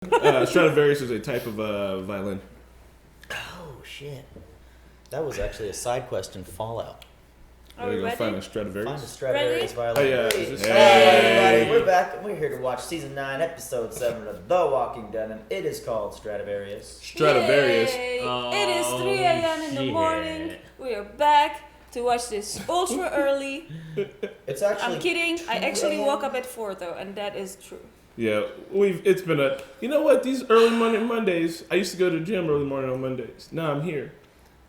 Stradivarius is a type of violin. Oh shit! That was actually a side quest in Fallout. Are you gonna find a Stradivarius? Find a Stradivarius violin. Oh yeah. Hey everybody, we're back and we're here to watch season 9, episode 7 of The Walking Dead, and it is called Stradivarius. Stradivarius. Oh, it is 3 a.m. in the morning. We are back to watch this ultra early. It's actually. I'm kidding. I actually woke up at 4 though, and that is true. Yeah, it's been a. You know what? These early Mondays. I used to go to the gym early morning on Mondays. Now I'm here.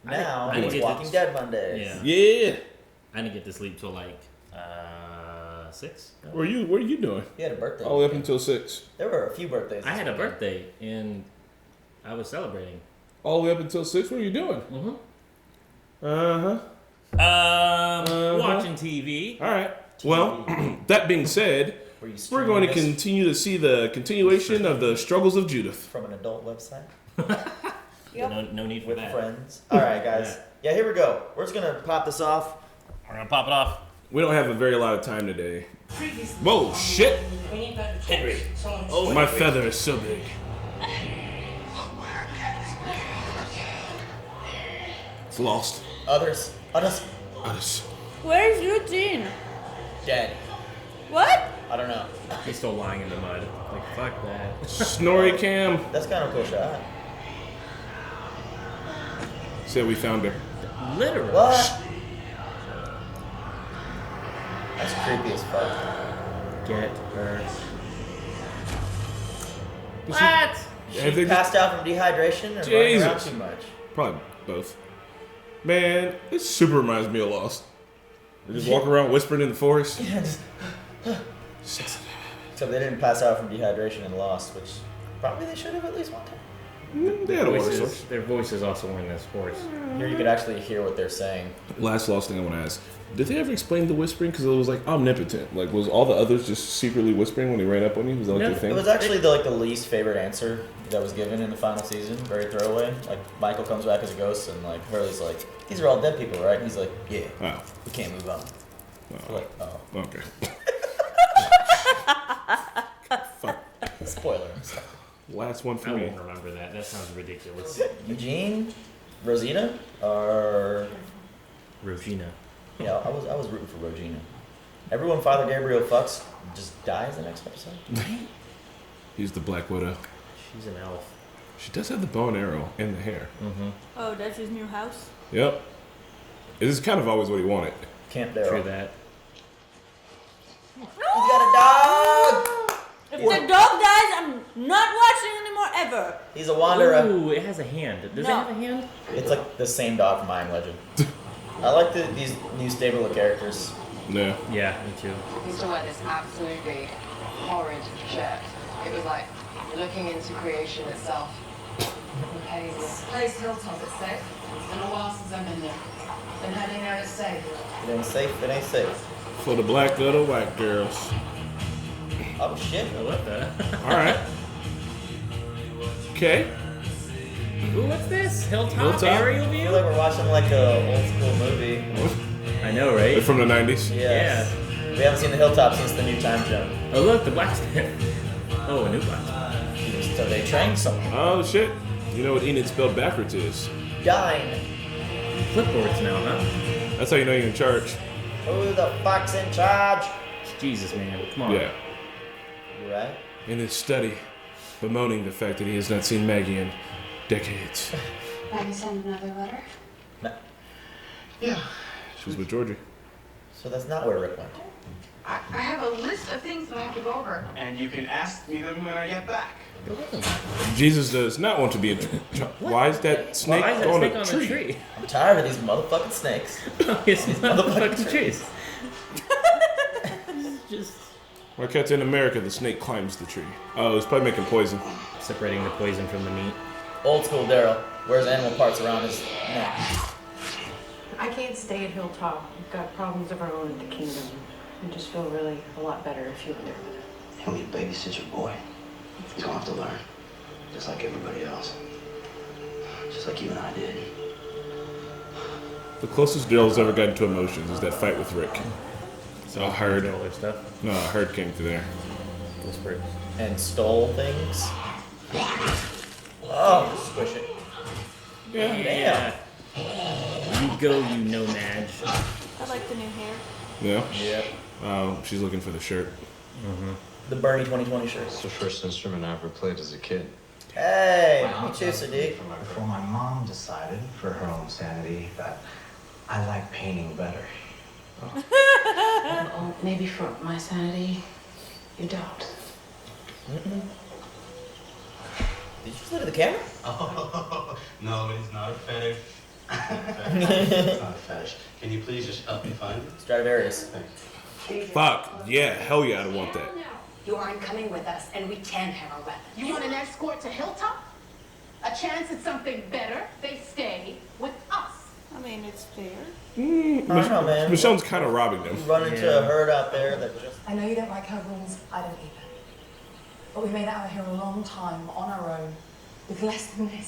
Now it's Walking Dead Mondays. Yeah. I didn't get to sleep till like 6. What are you doing? You had a birthday. All the way up until 6. There were a few birthdays. I had a birthday and I was celebrating. All the way up until 6. What are you doing? Watching TV. All right. Well, that being said, we're going to continue to see the continuation of the struggles of Judith from an adult website. Yep. No need for with that. Friends. All right, guys. Yeah, here we go. We're just gonna pop this off. We're gonna pop it off. We don't have a very lot of time today. Whoa, shit! Henry. Oh, my feather is so big. It's lost. Others. Where's Eugene? Dead. What? I don't know. He's still lying in the mud. Like, fuck that. Snorri Cam. That's kind of a cool shot. Said we found her. Literally. What? That's creepy as fuck. Get her. What? She passed out from dehydration or running around too much? Probably both. Man, this super reminds me of Lost. They just walk around whispering in the forest. Yeah, so they didn't pass out from dehydration and Lost, which probably they should have at least one time. They had a water source. Their voices also weren't as hoarse. Here you could actually hear what they're saying. Last Lost thing I want to ask. Did they ever explain the whispering? Because it was like omnipotent. Like, was all the others just secretly whispering when they ran up on you? Was that like their thing? It was actually the least favorite answer that was given in the final season. Very throwaway. Like, Michael comes back as a ghost and like Hurley's like, these are all dead people, right? And he's like, yeah. Oh. We can't move on. Oh. Like, oh. Okay. Fuck. Spoiler. Last one for I me. won't remember that. That sounds ridiculous. Eugene, Rosita, or Regina. yeah, I was rooting for Rosina. Everyone Father Gabriel fucks just dies the next episode. He's the Black Widow. She's an elf. She does have the bow and arrow and the hair. Mm-hmm. Oh, that's his new house? Yep. It is kind of always what he wanted. Camp Daryl. True that. He's got a dog! If the dog dies, I'm not watching anymore ever. He's a wanderer. Ooh, it has a hand. Does it have a hand? It's like the same dog from I Am Legend. I like these new stable of characters. Yeah. Yeah, me too. I used to wear this absolutely horrid shirt. It was like looking into creation itself. Okay, this place Hilltop, it's safe. It's been a while since I've been there. Been heading there, it's safe. It ain't safe, it ain't safe. For the black girl or white girls. Oh shit. Oh, what the? Alright. Okay. Ooh, what's this? Hilltop Hilltop? aerial I view? feel like we're watching like a old school movie. I know, right? They're from the 90s. Yes. We haven't seen the Hilltop since the new time jump. Oh, look, the blacksmith. Oh, a new blacksmith. So they trained someone. Oh, shit. You know what Enid spelled backwards is? Dine. Clipboards now, huh? That's how you know you're in charge. Who the fuck's in charge? Jesus, man. Come on. Yeah. You right? In his study, bemoaning the fact that he has not seen Maggie in decades. Maggie send another letter? No. Yeah. She was with Georgie. So that's not where Rick went. I have a list of things that I have to go over. And you can ask me them when I get back. Jesus does not want to be a... Why is that snake Why is that on snake a on tree? a tree? I'm tired of these motherfucking snakes. It's These motherfucking trees. Just Why can't in America the snake climbs the tree? Oh, he's probably making poison. separating the poison from the meat. Old school Daryl wears animal parts around his neck. I can't stay at Hilltop. We've got problems of our own at the kingdom. I just feel really a lot better if you were there. He'll be a babysit your boy. He's gonna have to learn. Just like everybody else. Just like you and I did. The closest Daryl's ever gotten to emotions is that fight with Rick. So I heard. All their stuff. No, I heard came through there. Whisper. And stole things. Damn. You go, you know, Madge. I like the new hair. Yeah. Yep. She's looking for the shirt. The Bernie 2020 shirt. It's the first instrument I ever played as a kid. Hey, me too, Sadiq. Before my mom decided, for her own sanity, that I like painting better. Oh, maybe for my sanity, you don't. Did you just look at the camera? Oh, no, it's not a fetish. It's not a fetish. Can you please just help me find it? Stradivarius. Fuck. Yeah, hell yeah, I want that. You aren't coming with us, and we can have our weapons. You want an escort to Hilltop? A chance at something better? They stay with us. I mean, it's fair. I don't know, man. Michonne's kind of robbing them. You run into a herd out there that just... I know you don't like her rules. I don't either. But we made it out here a long time on our own, with less than this.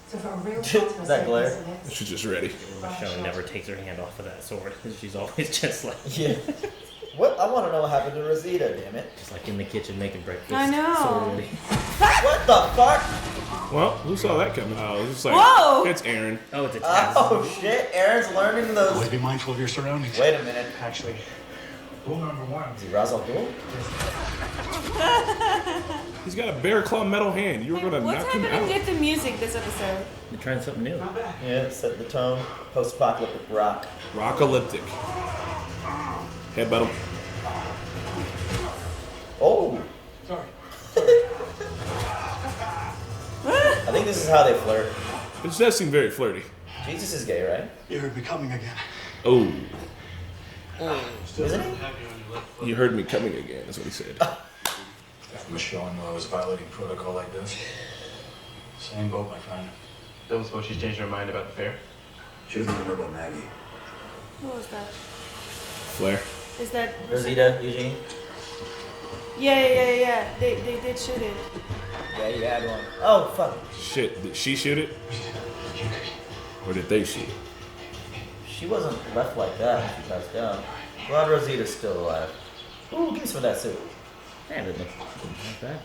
So for a real chance That glare. She's just ready. Michonne never takes her hand off of that sword. She's always just like, Yeah. What? I want to know what happened to Rosita, damn it. just like in the kitchen making breakfast. I know. Sword ready. What the fuck? Well, who saw that coming? Oh, it's just like, Whoa! it's Aaron. Oh, it's a test. Oh shit, Aaron's learning those. Always be mindful of your surroundings. Wait a minute. Actually, rule number one. Is he Ra's al Ghul? He's got a bear claw metal hand. You were going to What's knock him happening out. with the music this episode? You're trying something new. Yeah, set the tone. Post-apocalyptic rock. Rockalyptic. Headbutt him. Oh. Sorry. I think this is how they flirt. It does seem very flirty. Jesus is gay, right? You heard me coming again. Oh, Isn't he? you heard me coming again, that's what he said. If Michelle knew I was violating protocol like this. Same boat, my friend. Don't suppose she's changed her mind about the fair? She doesn't remember about Maggie. Who was that? Flare. Is that... Rosita, Eugene? Yeah. They did shoot it. Yeah, you had one. Oh, fuck. Shit, did she shoot it? Or did they shoot it? She wasn't left like that when she passed down. Glad Rosita's still alive. Ooh, give me some of that soup. Yeah, it didn't look like that.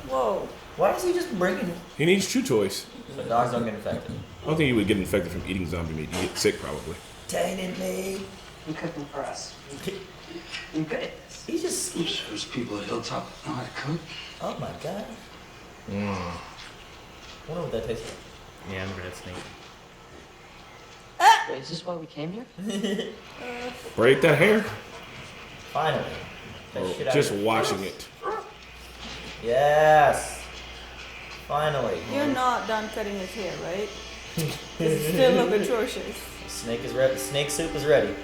Whoa. Why is he just bringing... He needs chew toys. So dogs don't get infected. I don't think you would get infected from eating zombie meat. You get sick, probably. Tainted meat. You cooking for us. You good at this. He's just... There's people at Hilltop that know how to cook. Oh my god. I wonder what that tastes like. Yeah, I'm red snake. Wait, is this why we came here? Braid that hair? Finally. That Or shit out just of your washing face. it? Yes. Finally. You're not done cutting his hair, right? Does it still look atrocious? Snake is ready. Snake soup is ready.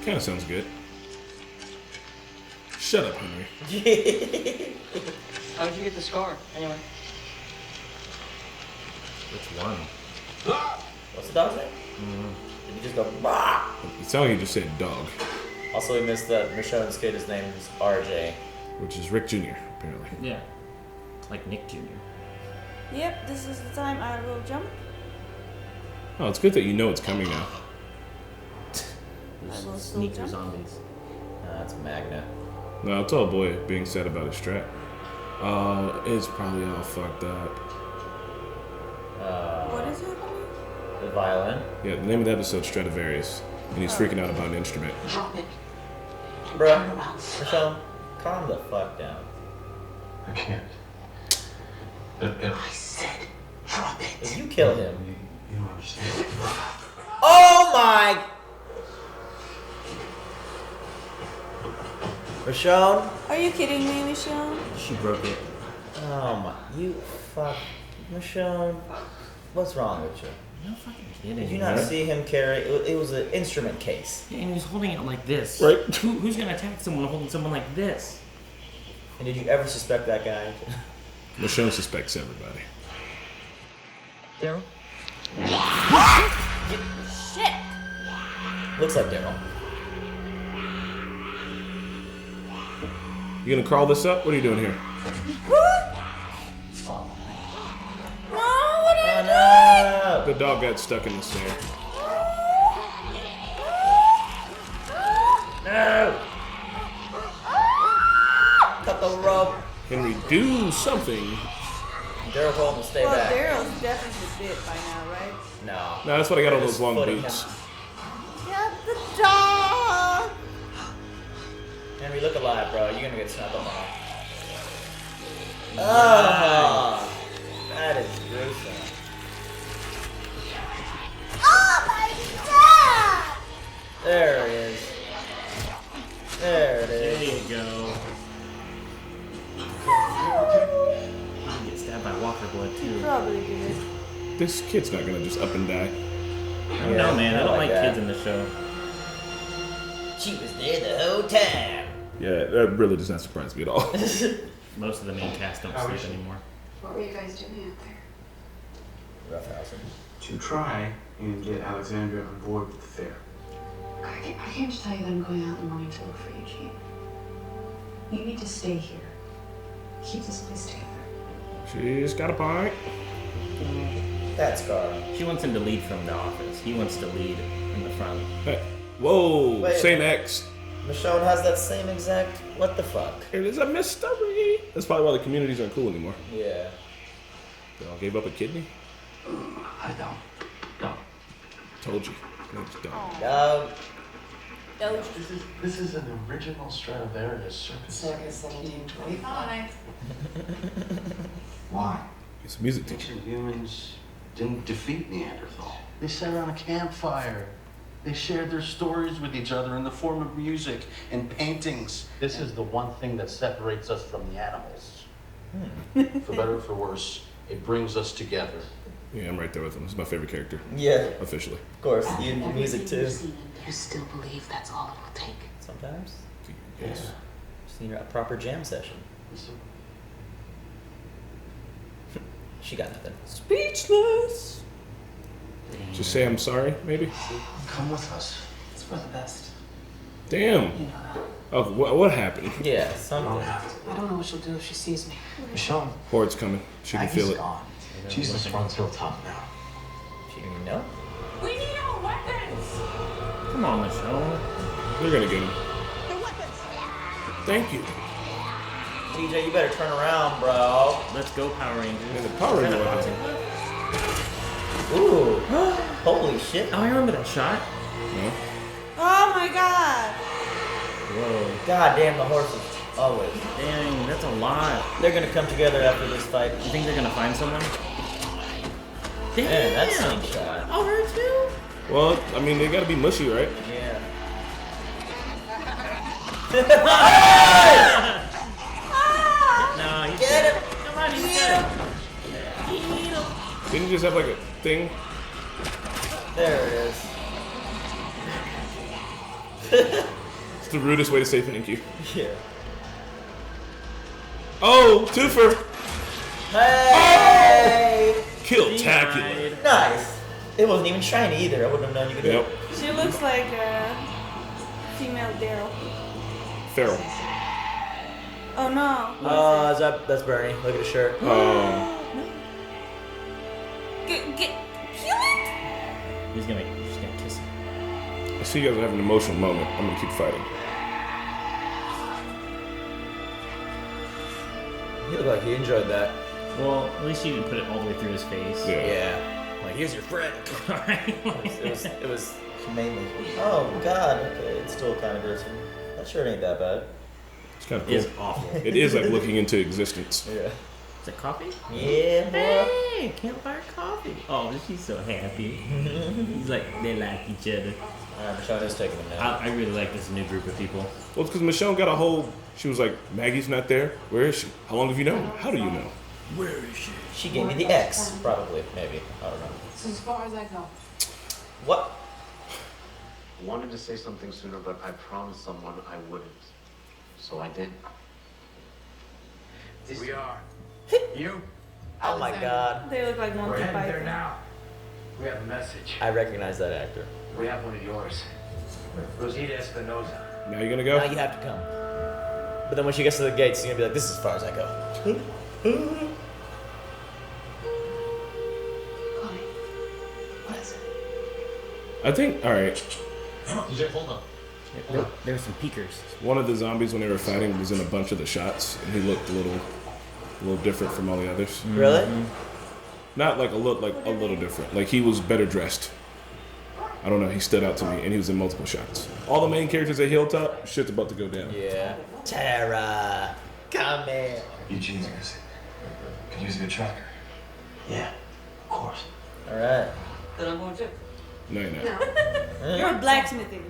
Kind of sounds good. Shut up, Henry. How'd you get the scar, anyway? Which one? What's the dog's name? Did he just go, bah? It sounded like you just said dog, Also, we missed that Michonne's kid, his name is RJ. which is Rick Jr., apparently. Yeah. Like Nick Jr. Yep, this is the time I will jump. Oh, it's good that you know it's coming now. I will Those still sneaker jump. zombies. That's Magna. No, it's all boy being sad about his strap. It's probably all fucked up. What is happening? The violin. Yeah, the name of the episode is Stradivarius, and he's freaking out about an instrument. Drop it. Bruh. Michonne, calm the fuck down. I can't. I said, drop it. If you kill him. You don't understand. Oh my! Michonne? Are you kidding me, Michelle? She broke it. Oh my. You fuck. Michonne. What's wrong with you? No fucking kidding. Did you not see him carry? It was an instrument case. Yeah, and he was holding it like this. Right. Who's gonna attack someone holding someone like this? And did you ever suspect that guy? Michonne suspects everybody. Daryl? Shit! Looks like Daryl. You gonna crawl this up? What are you doing here? No, what Oh are no! The dog got stuck in the sand. No! Cut the rope. Henry, do something. Daryl told him to stay Well, back. Daryl's definitely bit by now, right? No. No, that's what I got all They're those just long footing boots. him. Get the dog! Henry, look alive, bro. You're gonna get snapped up on. Oh, that is gruesome. Oh my god! There it is. There it There is. you go. You can get stabbed by walker blood too. Probably did. This kid's not gonna just up and die. I don't know, man. I don't like that. kids in the show. She was there the whole time. Yeah, that really does not surprise me at all. Most of the main cast don't sleep anymore. What were you guys doing out there? Roughhousing. To try and get Alexandria on board with the fair. I can't just tell you that I'm going out in the morning to look for you, Chief. You need to stay here. Keep this place together. She's got a point. That's Scar. She wants him to lead from the office. He wants to lead in the front. Hey, whoa, Wait. same X. Michonne has that same exact. What the fuck? It is a mystery. That's probably why the communities aren't cool anymore. Yeah. They all gave up a kidney. I don't. Don't. Told you. It's dumb. This is an original Stradivarius circus. Circus 1725. Why? It's a music teacher. Ancient humans didn't defeat Neanderthal. They sat around a campfire. They shared their stories with each other in the form of music and paintings. This is the one thing that separates us from the animals. For better or for worse, it brings us together. Yeah, I'm right there with him. He's my favorite character. Yeah. Officially. Of course. You music too. You still believe that's all it will take? Sometimes. Yes. Just need a proper jam session. She got nothing. Speechless. Just say I'm sorry, maybe? Come with us. It's for the best. Damn. You know that. Oh, what happened? Yeah, something. I don't know what she'll do if she sees me. Michonne, Horde's coming. She can Maggie's feel it. gone. Jesus runs Hilltop now. She didn't even know. We need our weapons! Come on, Michelle. They're gonna get him. Thank you. TJ, you better turn around, bro. Let's go, Power Rangers. Yeah, the Power Ranger Kinda weapon. boxing. Ooh. Holy shit. Oh, I remember that shot. No? Oh my god. Whoa. God damn, the horses. Always. Dang, that's a lot. They're gonna come together after this fight. You think they're gonna find someone? Damn. Man, that slingshot. Oh, her too? Well, I mean, they gotta be mushy, right? Yeah. No, he's Get him! Come on, he's Get him! Didn't you just have like a thing? There it is. It's the rudest way to say thank you. Yeah. Oh, twofer! Hey! Kill-tacular. Nice. It wasn't even shiny either. I wouldn't have known you could do Yep. it. She looks like a female Daryl. Feral. Oh no. That's Bernie. Look at his shirt. Oh. Kill it? She's gonna kiss him. I see you guys are having an emotional moment. I'm gonna keep fighting. He looked like he enjoyed that. Well, at least you didn't put it all the way through his face. Yeah. Yeah. Like, here's your friend. Alright. It was mainly. Oh, God. Okay. It's still kind of gruesome. That shirt ain't that bad. It's kind of It's cool. awful. It is like looking into existence. Yeah. Is it coffee? Yeah, boy. Hey, campfire coffee. Oh, she's so happy. He's like, they like each other. Michonne is taking him now. I really like this new group of people. Well, it's because Michonne got a whole. She was like, Maggie's not there. Where is she? How long have you known? How do you know? Where is she? She gave me the X, probably, maybe. I don't know. So as far as I go. What? I wanted to say something sooner, but I promised someone I wouldn't. So I did. We are. You? Oh my God. They look like We're Monty heading there Python. now. We have a message. I recognize that actor. We have one of yours. Rosita Espinosa. Now you're gonna go? Now you have to come. But then when she gets to the gates, she's gonna be like, this is as far as I go. Connie, what is it? I think, alright. Hold on. There were some peekers. One of the zombies, when they were fighting, was in a bunch of the shots, and he looked a little a little different from all the others. Really? Not like a little different. Like he was better dressed. I don't know. He stood out to me, and he was in multiple shots. All the main characters at Hilltop, shit's about to go down. Yeah. Tara, come here. You genius. Could use a good tracker. Yeah, of course. All right. Then I'm going to. No, you're not. You're blacksmithing.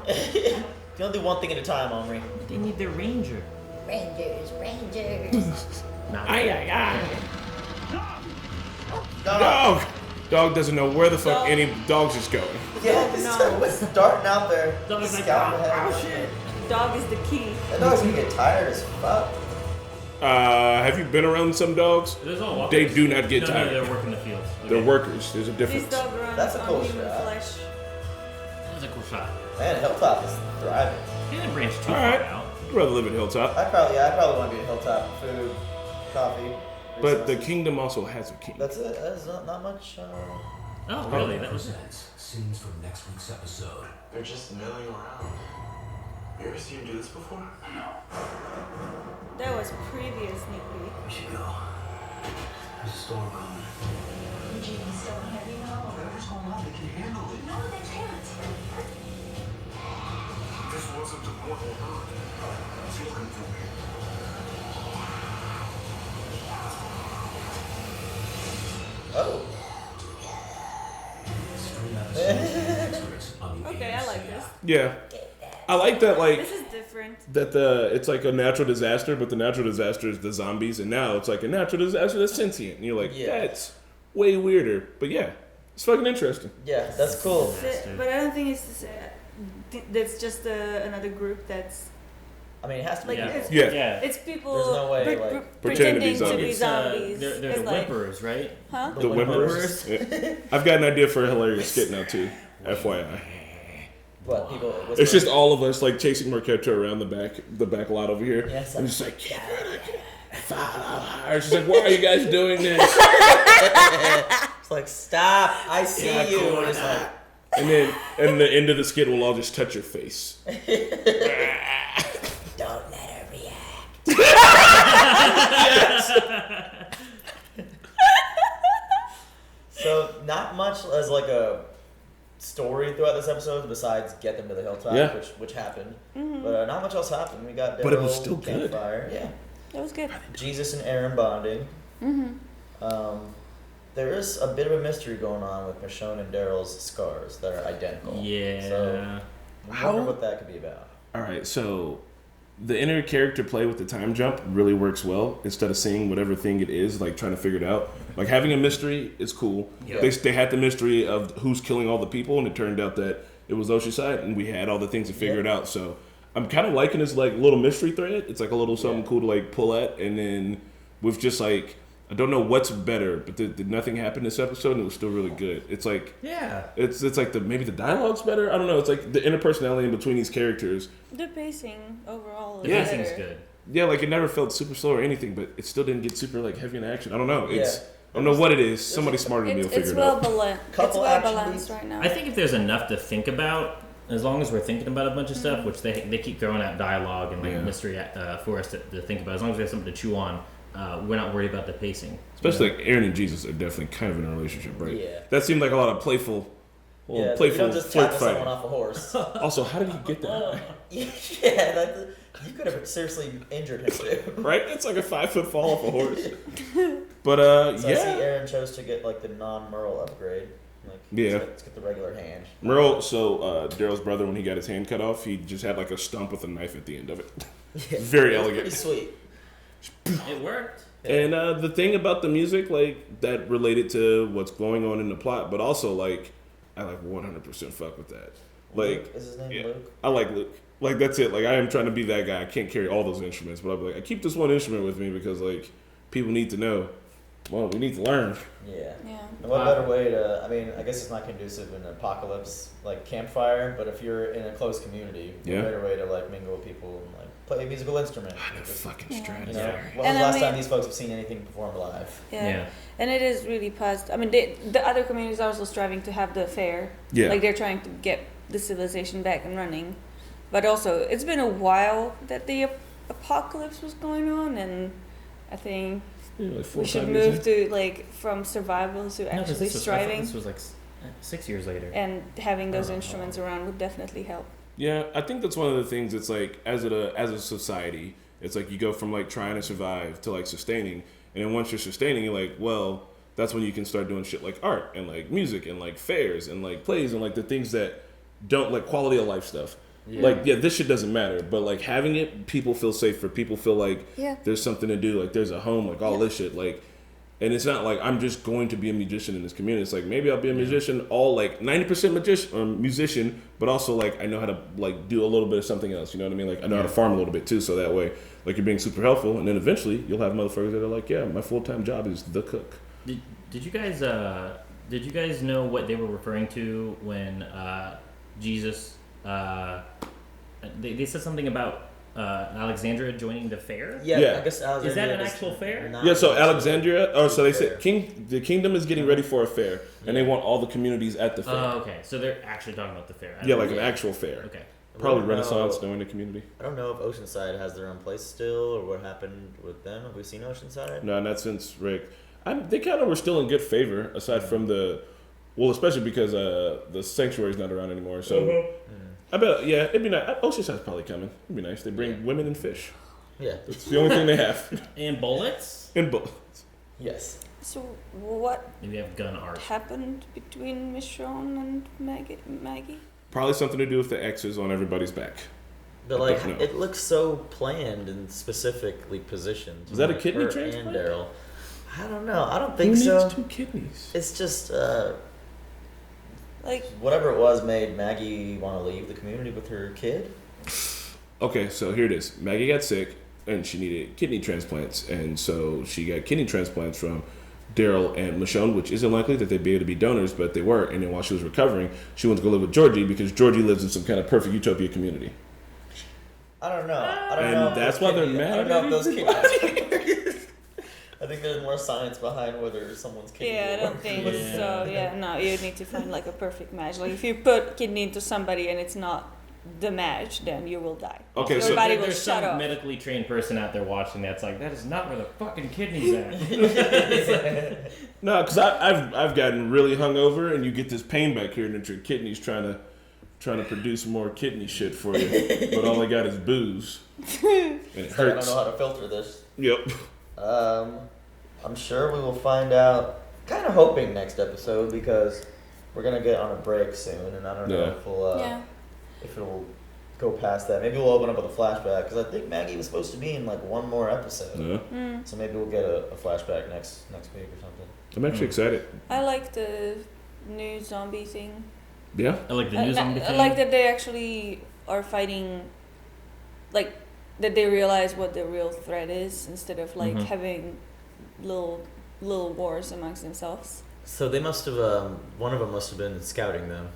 You don't do one thing at a time, Omri. They need their ranger. Rangers. Not Dog! Dog doesn't know where the fuck any dog's just going. Yeah, this was darting out there. Dog's like, scouting ahead. oh shit. Dog is the key. That dog's gonna get tired as fuck. Have you been around some dogs? There's all walkers. They do not get No, tired. they're working the fields. Okay. They're workers. There's a These difference. dog runs That's a cool on human shot. flesh. That was a cool shot. Man, Hilltop is thriving. He didn't branch too All far right. out. I'd rather live at Hilltop. I probably want to be at Hilltop. Food, coffee. But the resources. kingdom also has a king. That's it. That's not much. Oh, really? That was Scenes from next week's episode. They're just milling around. You ever seen him do this before? No. That was previous sneak peek. We should go. There's a storm coming. Eugene's so heavy now. Whatever's going on, they can handle it. No, they can't. This wasn't a mortal hurt. It's looking for me. Oh. Okay, I like this. Yeah. I like that, like, This is different. that it's like a natural disaster, but the natural disaster is the zombies, and now it's like a natural disaster that's sentient. And you're like, Yeah. that's way weirder. But yeah, it's fucking interesting. Yeah, that's cool. But I don't think it's that's just another group that's I mean, it has to be. like Yeah. it's, Yeah. it's people There's no way, Pretending pretending to be to be It's, zombies. they're It's the like, whimperers, right? huh? The whimperers. Yeah. I've got an idea for a hilarious skit now too. FYI. What people? It's just all of us like chasing Marquetta around the back lot over here. Yes, I'm just like, get rid of it. She's like, why are you guys doing this? It's like, stop! I see you. And it's like, And then, and the end of the skit will all just touch your face. don't let her react. So not much as like a story throughout this episode besides get them to the hilltop, Yeah. which happened. Mm-hmm. But not much else happened. We got But it was Daryl, still good. campfire. Yeah, That was good. Jesus and Aaron bonding. There is a bit of a mystery going on with Michonne and Daryl's scars that are identical. Yeah. So I wonder what that could be about. All right, so the inner character play with the time jump really works well. Instead of seeing whatever thing it is, like trying to figure it out. Like having a mystery is cool. Yeah. They had the mystery of who's killing all the people, and it turned out that it was Oceanside, and we had all the things to figure it out. So I'm kind of liking this like little mystery thread. It's like a little something cool to like pull at, and then with just like I don't know what's better, but did nothing happen this episode, and it was still really good. It's like it's like maybe the dialogue's better. I don't know. It's like the interpersonality in between these characters. The pacing overall is The better. pacing's good. Yeah, like it never felt super slow or anything, but it still didn't get super like heavy in action. I don't know. It's Yeah. I don't know what it is. Somebody smarter than me will It's figure it well out. balanced. It's Couple well action balanced beats. right now. I think if there's enough to think about, as long as we're thinking about a bunch of stuff, which they keep throwing out dialogue and like mystery for us to think about, as long as we have something to chew on, we're not worried about the pacing. Especially like Aaron and Jesus are definitely kind of in a relationship, right? Yeah. That seemed like a lot of playful Yeah, you playful don't just flirt tackle fighting. someone off a horse. Also, how did he get that? Yeah, you could have seriously injured him too. Right? It's like a 5-foot fall off a horse. But So I see yeah. Aaron chose to get like the non-Merle upgrade. Like, Yeah. let's get the regular hand. Merle, so Daryl's brother, when he got his hand cut off, he just had like a stump with a knife at the end of it. Yeah, Very it was elegant. Pretty sweet. It worked. And the thing about the music, like, that related to what's going on in the plot, but also, like, I, like, 100% fuck with that. Like, Luke, is his name yeah, Luke? I like Luke. Like, that's it. Like, I am trying to be that guy. I can't carry all those instruments, but I'm like, I keep this one instrument with me because, like, people need to know. Well, we need to learn. Yeah. Yeah. And what better way to? I mean, I guess it's not conducive in an apocalypse like campfire, but if you're in a close community, Yeah. what better way to like mingle with people and like play a musical instrument? Fucking You know, Stradivarius. when was And the I last mean- time these folks have seen anything performed live? Yeah. And it is really past. I mean, the other communities are also striving to have the fair. Yeah. Like they're trying to get the civilization back and running. But also, it's been a while that the apocalypse was going on, and I think Yeah, like 4 We or should 5 years move in. to like from survival to No, 'cause actually I thought striving, this was like 6 years later. and having those instruments around would definitely help. Yeah, I think that's one of the things. It's like as a society, it's like you go from like trying to survive to like sustaining, and then once you're sustaining, you're like, well, that's when you can start doing shit like art and like music and like fairs and like plays and like the things that don't like quality of life stuff. Yeah. Like, yeah, this shit doesn't matter, but like having it, people feel safer. People feel like Yeah. there's something to do. Like there's a home. Like all this shit. Like, and it's not like I'm just going to be a musician in this community. It's like maybe I'll be a musician, all like 90% musician, but also like I know how to like do a little bit of something else. You know what I mean? Like I know how to farm a little bit too. So that way, like you're being super helpful, and then eventually you'll have motherfuckers that are like, yeah, my full-time job is the cook. Did you guys know what they were referring to when Jesus? They said something about Alexandria joining the fair. Yeah. I guess Alexandria Is that an is actual fair? not Yeah, so actually Alexandria, oh, so they fair. said the kingdom is getting ready for a fair, and they want all the communities at the fair. Oh, okay. So they're actually talking about the fair. Yeah, like an actual fair. Okay. Probably I don't Renaissance, know. knowing the community. I don't know if Oceanside has their own place still, or what happened with them. Have we seen Oceanside? No, not since Rick. They kind of were still in good favor, aside from especially because the sanctuary's not around anymore. So I bet, yeah, it'd be nice. Oceanside's probably coming. It'd be nice. They bring women and fish. Yeah. That's the only thing they have. And bullets. And bullets. Yes. So what Maybe have gun art. happened between Michonne and Maggie? Probably something to do with the X's on everybody's back. But I like, don't know. it looks so planned and specifically positioned. Is that a Like, kidney her transplant? And Daryl. I don't know. I don't Who think needs so. 2 kidneys? It's just Like, whatever it was made Maggie want to leave the community with her kid. Okay, so here it is. Maggie got sick, and she needed kidney transplants, and so she got kidney transplants from Daryl and Michonne, which isn't likely that they'd be able to be donors, but they were. And then while she was recovering, she went to go live with Georgie because Georgie lives in some kind of perfect utopia community. I don't know. I don't And know. if that's those why they're kidney- mad I don't know at if those everybody. kids. I think there's more science behind whether someone's kidney. yeah, I will don't work. think Yeah. so. Yeah, no, you need to find like a perfect match. Like if you put kidney into somebody and it's not the match, then you will die. Okay, so Your body will there's shut some off. medically trained person out there watching that's like, that is not where the fucking kidneys at. No, because I've gotten really hungover, and you get this pain back here, and that your kidney's trying to produce more kidney shit for you, but all I got is booze, and it So I don't hurts. know how to filter this. Yep. I'm sure we will find out. Kind of hoping next episode because we're gonna get on a break soon, and I don't know Yeah. if we'll Yeah. if it'll go past that. Maybe we'll open up with a flashback because I think Maggie was supposed to be in like one more episode. Yeah. So maybe we'll get a flashback next week or something. I'm actually excited. I like the new zombie thing. Yeah. I like the new zombie I thing. like that they actually are fighting, like that they realize what the real threat is instead of like having little wars amongst themselves. So they must have one of them must have been scouting them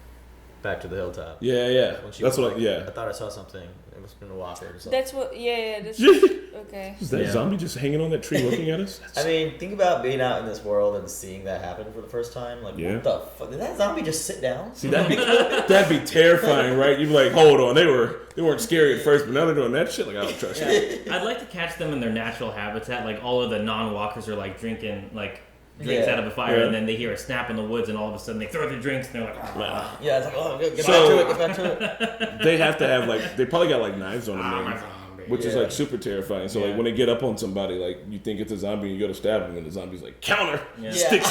back to the hilltop. Yeah. When she That's was what. like, Yeah. I thought I saw something. It must have been a walker or something. That's what. Yeah. That's okay. Is that Yeah. zombie just hanging on that tree looking at us? I mean, think about being out in this world and seeing that happen for the first time. Like, Yeah. what the fuck? Did that zombie just sit down? See, that'd be terrifying, right? You'd be like, hold on, they weren't scary at first, but now they're doing that shit. Like, I don't trust you. I'd like to catch them in their natural habitat. Like all of the non-walkers are like drinking like drinks Yeah. out of a fire, Yeah. and then they hear a snap in the woods, and all of a sudden they throw their drinks, and they're like, "Ah." Yeah, it's like, oh, get So- back to it. They have to have like they probably got like knives on them, "Ah, my maybe, zombie." which is Yeah. like super terrifying. So like Yeah. when they get up on somebody, like you think it's a zombie, and you go to stab them, and the zombie's like counter, Yeah. stick.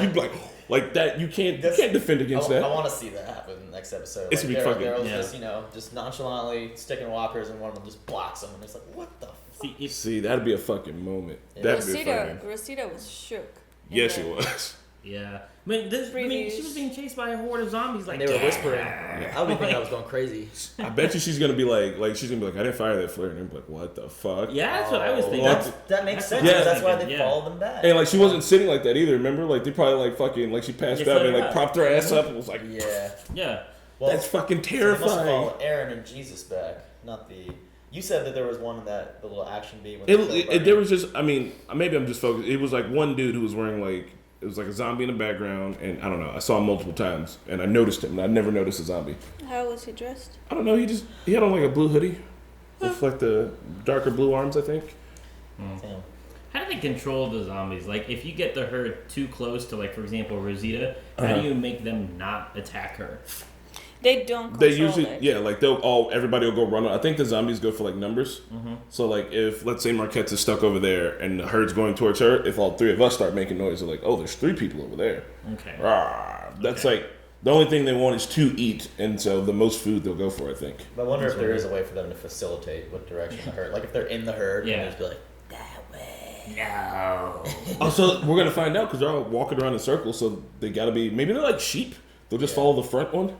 You'd be like that. You can't defend against I that. want to see that happen next episode. It's like, gonna be fucking- Daryl's Yeah. just nonchalantly sticking walkers, and one of them just blocks them, and it's like, what the fuck? See, if, See, that'd be a fucking moment. Yeah. That'd be a fucking. Rosita was shook. Yes, she was. yeah. I mean, she was being chased by a horde of zombies. Like And they were whispering. Yeah. I would think I was going crazy. I bet you she's gonna be like she's gonna be like, I didn't fire that flare, and they're like, what the fuck? Yeah, that's what I was thinking. Well, That makes sense. Yeah. because that's why they Yeah. followed them back. And like she wasn't sitting like that either. Remember, like they probably like fucking like she passed Just out let and her like up. propped her ass up and was like, Yeah. Yeah. Well, that's fucking so they must have terrifying. followed Aaron and Jesus back, not the. You said that there was one in that the little action beat. When they killed Barney. There was just, I mean, maybe I'm just focused. It was like one dude who was wearing like, it was like a zombie in the background, and I don't know. I saw him multiple times, and I noticed him. And I never noticed a zombie. How was he dressed? I don't know. He had on like a blue hoodie with like the darker blue arms, I think. Damn. How do they control the zombies? Like, if you get the herd too close to, like, for example, Rosita, how do you make them not attack her? They don't control They usually, it. like everybody will go run. I think the zombies go for like numbers. Mm-hmm. So like if let's say Marquette is stuck over there and the herd's going towards her, if all three of us start making noise, they're like, oh, there's 3 people over there. Okay. That's like the only thing they want is to eat, and so the most food they'll go for, I think. But I wonder if there is a way for them to facilitate what direction the herd. Like if they're in the herd, Yeah. and just be like that way. No. Also, we're gonna find out because they're all walking around in circles, so they gotta be. Maybe they're like sheep. They'll just follow the front one.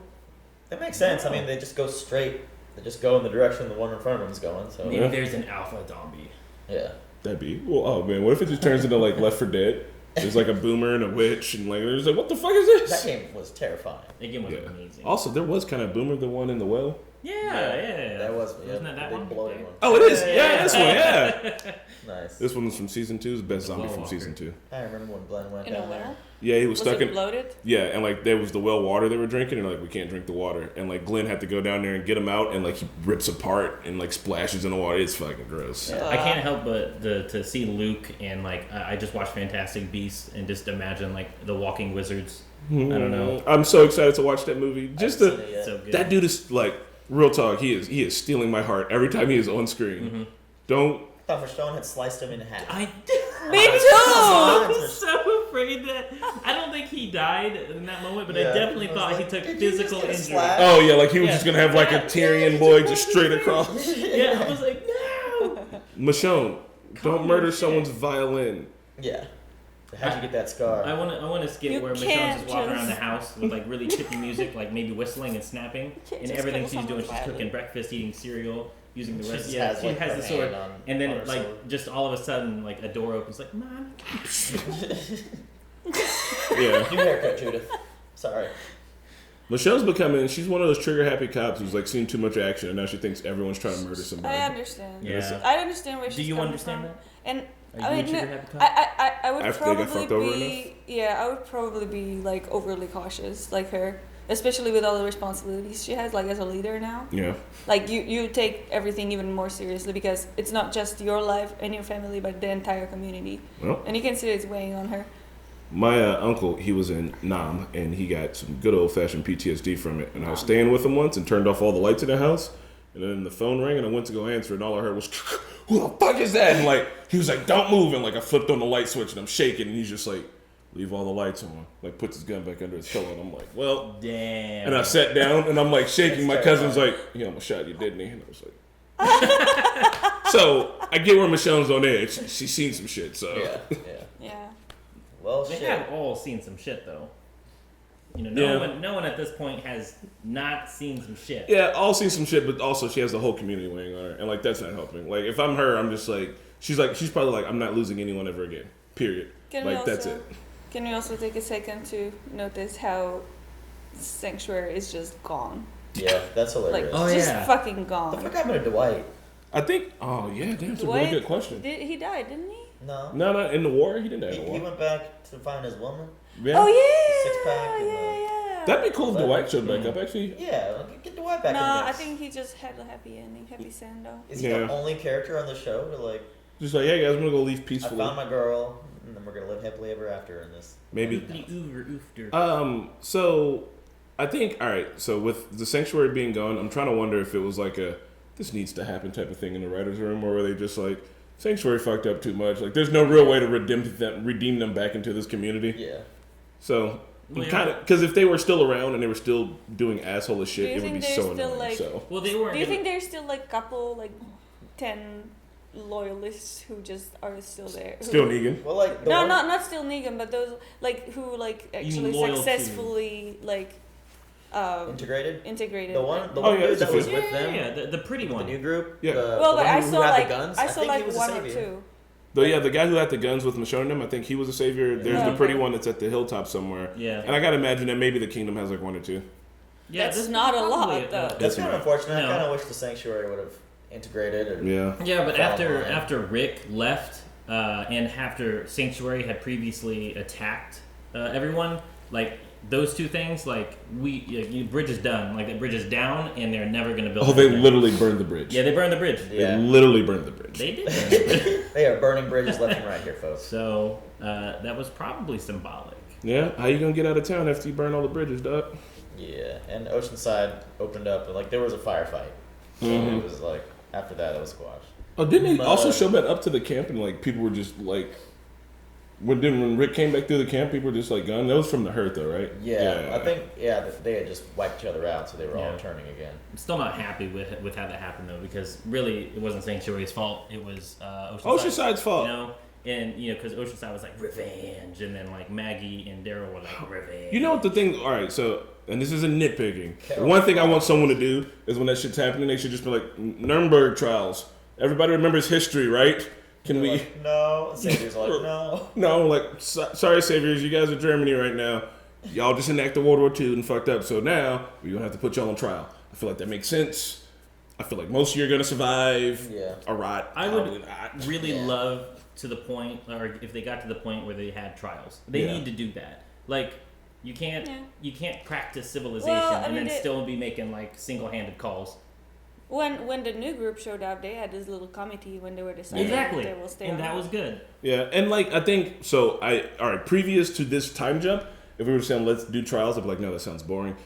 That makes sense. I mean, they just go straight. They just go in the direction the one in front of them is going. So Maybe there's an alpha zombie. yeah. That'd be well. Oh man, what if it just turns into like Left 4 Dead? There's like a boomer and a witch, and like there's like, what the fuck is That this? game was terrifying. That game was amazing. Also, there was kind of boomer, the one in the well. Yeah. That was Wasn't that the one? bloated one. Oh, it is. Yeah, this one. Yeah. Nice. This one was from season 2. It's the best zombie Well from Walker. season 2. I remember when Glenn went In a down there. well? Yeah, he was stuck it in. bloated? Yeah, and like there was the well water they were drinking, and like we can't drink the water, and like Glenn had to go down there and get him out, and like he rips apart and like splashes in the water. It's fucking gross. I can't help but to see Luke and like I just watched Fantastic Beasts and just imagine like the walking wizards. I don't know. I'm so excited to watch that movie. Just haven't seen it yet. So good. that dude is like real talk. He is stealing my heart every time he is on screen. Mm-hmm. Don't. I thought Michonne had sliced him in half. I Me too! I'm so afraid that I don't think he died in that moment, but I Yeah. definitely I was thought like, he took did you just physical get a injury. slap? Oh yeah, like he was Yeah. just gonna have like a Tyrion boy just straight across. Yeah, I was like, no. Michonne, don't murder someone's violin. Yeah. How'd you get that scar? I want to skip You where Michonne's can't just walking around the just- house with like really chippy music, like maybe whistling and snapping, can't and just everything kill she's doing, someone's she's violin. cooking breakfast, eating cereal, using the She rest. just Yeah, has, she like, has her the sword, hand on and then her like sword. just all of a sudden like a door opens, like Mom. Yeah. New haircut, Judith. Sorry. Michelle's becoming. She's one of those trigger happy cops who's like seen too much action, and now she thinks everyone's trying to murder somebody. I understand. Yeah. I understand where she's Do you coming understand from. that? And Are I you a mean, trigger happy cop? I would After they got probably fucked over be I would probably be like overly cautious like her, especially with all the responsibilities she has like as a leader now. Yeah. Like you take everything even more seriously because it's not just your life and your family but the entire community. Well, And you can see it's weighing on her. my uncle, he was in Nam, and he got some good old fashioned PTSD from it. And I was staying with him once and turned off all the lights in the house. And then the phone rang, and I went to go answer, and all I heard was, "Who the fuck is that?" And like he was like, "Don't move!" And like I flipped on the light switch, and I'm shaking, and he's just like, "Leave all the lights on." Like puts his gun back under his pillow, and I'm like, "Well." Damn. And I sat down, and I'm like shaking. My cousin's like, "He almost shot you, didn't he?" And I was like, "So I get where Michelle's on edge. She's seen some shit, so." Yeah. Yeah. Well, They shit. have all seen some shit though. You know, no one at this point has not seen some shit. Yeah, all seen some shit, but also she has the whole community weighing on her, and like that's not helping. Like if I'm her, I'm just like she's probably like I'm not losing anyone ever again. Period. Can we Like that's also- it. Can we also take a second to notice how Sanctuary is just gone? Yeah, that's hilarious. Oh, just yeah. fucking The gone. fuck happened to Dwight? I think. Oh yeah, damn, that's a really good question. He died, didn't he? No. No, not in the war. He didn't die in the He war. went back to find his woman. Yeah. Oh yeah. Six-pack and yeah. That'd be cool if That- Dwight showed back up. Actually, Yeah, get Dwight back No, in the I mix. think he just had a happy ending, happy sando. Is he Yeah. the only character on the show to like, just like, hey guys, I'm gonna go leave I peacefully. found my girl, and then we're gonna live happily ever after in this. Maybe. So I think all right. So with the Sanctuary being gone, I'm trying to wonder if it was like a this needs to happen type of thing in the writers' room, or were they just like Sanctuary fucked up too much? Like, there's no real way to redeem them back into this community. Yeah. So Well, yeah. kind of because if they were still around and they were still doing asshole as Do you shit, it would think be they're so still, annoying. like- So Well, they weren't. Do you think there's still like couple like 10 loyalists who just are still there? Who- still Negan. Well, like the No, one, not still Negan, but those like who like actually loyal to- successfully like integrated. integrated. The like- one yeah, dude that's that was a with them, Yeah, the pretty the one. new group. Yeah. The well, one but I who saw had like the guns. I saw think he like was a one or savior. two. Though yeah, the guy who had the guns with Michonne, I think he was a savior. There's Yeah. the pretty one that's at the hilltop somewhere. Yeah. And I gotta imagine that maybe the kingdom has like one or two. Yeah, That's this is not a lot, probably, though. That's That's kind of right. unfortunate. No. I kind of wish the Sanctuary would have integrated. Or, Yeah. Yeah, but Follow after line. after Rick left, and after Sanctuary had previously attacked everyone, Like those two things, like the bridge is done. Like the bridge is down, and they're never going to build. Oh, they again. literally burned the bridge. Yeah, they burned the bridge. Yeah. They literally burned the bridge. They did. Burn the bridge. They are burning bridges left and right here, folks. So that was probably symbolic. Yeah, how you gonna get out of town after you burn all the bridges, dog? Yeah, and Oceanside opened up, and like there was a firefight. And it was like after that, it was squashed. Oh, didn't they also show that up to the camp and like people were just like, when Rick came back through the camp, people were just like gone. That was from the hurt though, right? Yeah, I think they had just wiped each other out, so they were all returning again. I'm still not happy with how that happened though, because really it wasn't Sanctuary's fault. It was Oceanside's fault. You know, and because Oceanside was like revenge, and then like Maggie and Daryl were like revenge. You know what the thing? All right, so and this isn't nitpicking. The one thing I want someone to do is when that shit's happening, they should just be like Nuremberg trials. Everybody remembers history, right? Can we? Like, no, Savior's like no. No, like sorry, Saviors, you guys are Germany right now. Y'all just enacted World War II and fucked up. So now we're gonna have to put y'all on trial. I feel like that makes sense. I feel like most of you are gonna survive. Yeah. A rot. I would really love to the point, or if they got to the point where they had trials, they need to do that. Like you can't practice civilization and then still be making like single-handed calls. When the new group showed up, they had this little committee when they were deciding if they will stay and or that not. was good. Yeah, and like I think so. All right. Previous to this time jump, if we were saying let's do trials, I'd be like, no, that sounds boring.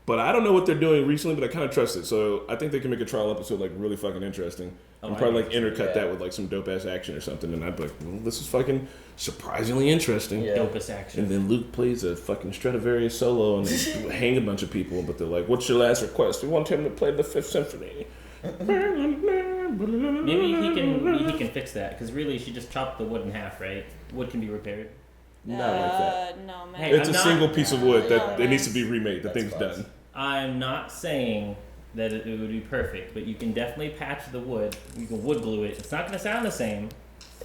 But I don't know what they're doing recently, but I kind of trust it. So I think they can make a trial episode like really fucking interesting. And probably like intercut that with like some dope ass action or something. And I'd be like, well, this is fucking surprisingly interesting. Yeah. Dopest action. And then Luke plays a fucking Stradivarius solo and they hang a bunch of people. But they're like, what's your last request? We want him to play the Fifth Symphony. Maybe he can fix that, because really she just chopped the wood in half, right? Wood can be repaired. Not like that. No, man. Hey, It's a single piece of wood that it needs to be man. remade. The thing's close. done. I'm not saying that it would be perfect, but you can definitely patch the wood. You can wood glue it. It's not going to sound the same.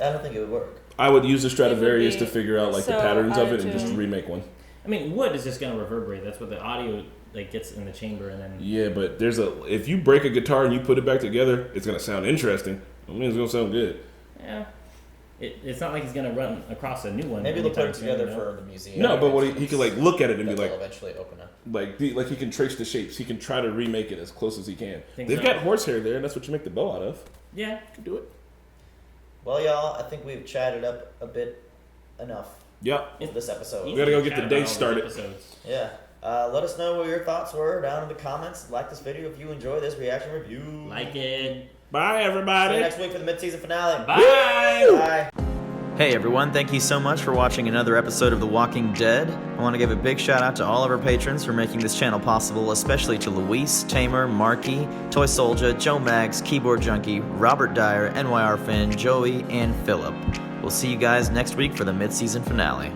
I don't think it would work. I would use the Stradivarius be to figure out like the so patterns of it and out-of-tune. just remake one. I mean, wood is just going to reverberate. That's what the audio like gets in the chamber, and then Yeah, but if you break a guitar and you put it back together, it's gonna sound interesting. I mean, it's gonna sound good. yeah, it's not like he's going to run across a new one. Maybe they'll put it anytime soon, together you know? for the museum. No, but what he could like look at it and be They'll like eventually open up. like he can trace the shapes. He can try to remake it as close as he can. Think They've so. got horsehair there, and that's what you make the bow out of. Yeah. You can do it. Well, y'all, I think we've chatted up a bit enough Yep. for this episode. We gotta go get the Chat day about all these started. episodes. Yeah. Let us know what your thoughts were down in the comments. Like this video if you enjoy this reaction review. Like it. Bye, See everybody. you next week for the mid-season finale. Bye. Bye. Hey everyone, thank you so much for watching another episode of The Walking Dead. I want to give a big shout out to all of our patrons for making this channel possible, especially to Luis, Tamer, Marky, Toy Soldier, Joe Mags, Keyboard Junkie, Robert Dyer, NYR Finn, Joey, and Philip. We'll see you guys next week for the mid-season finale.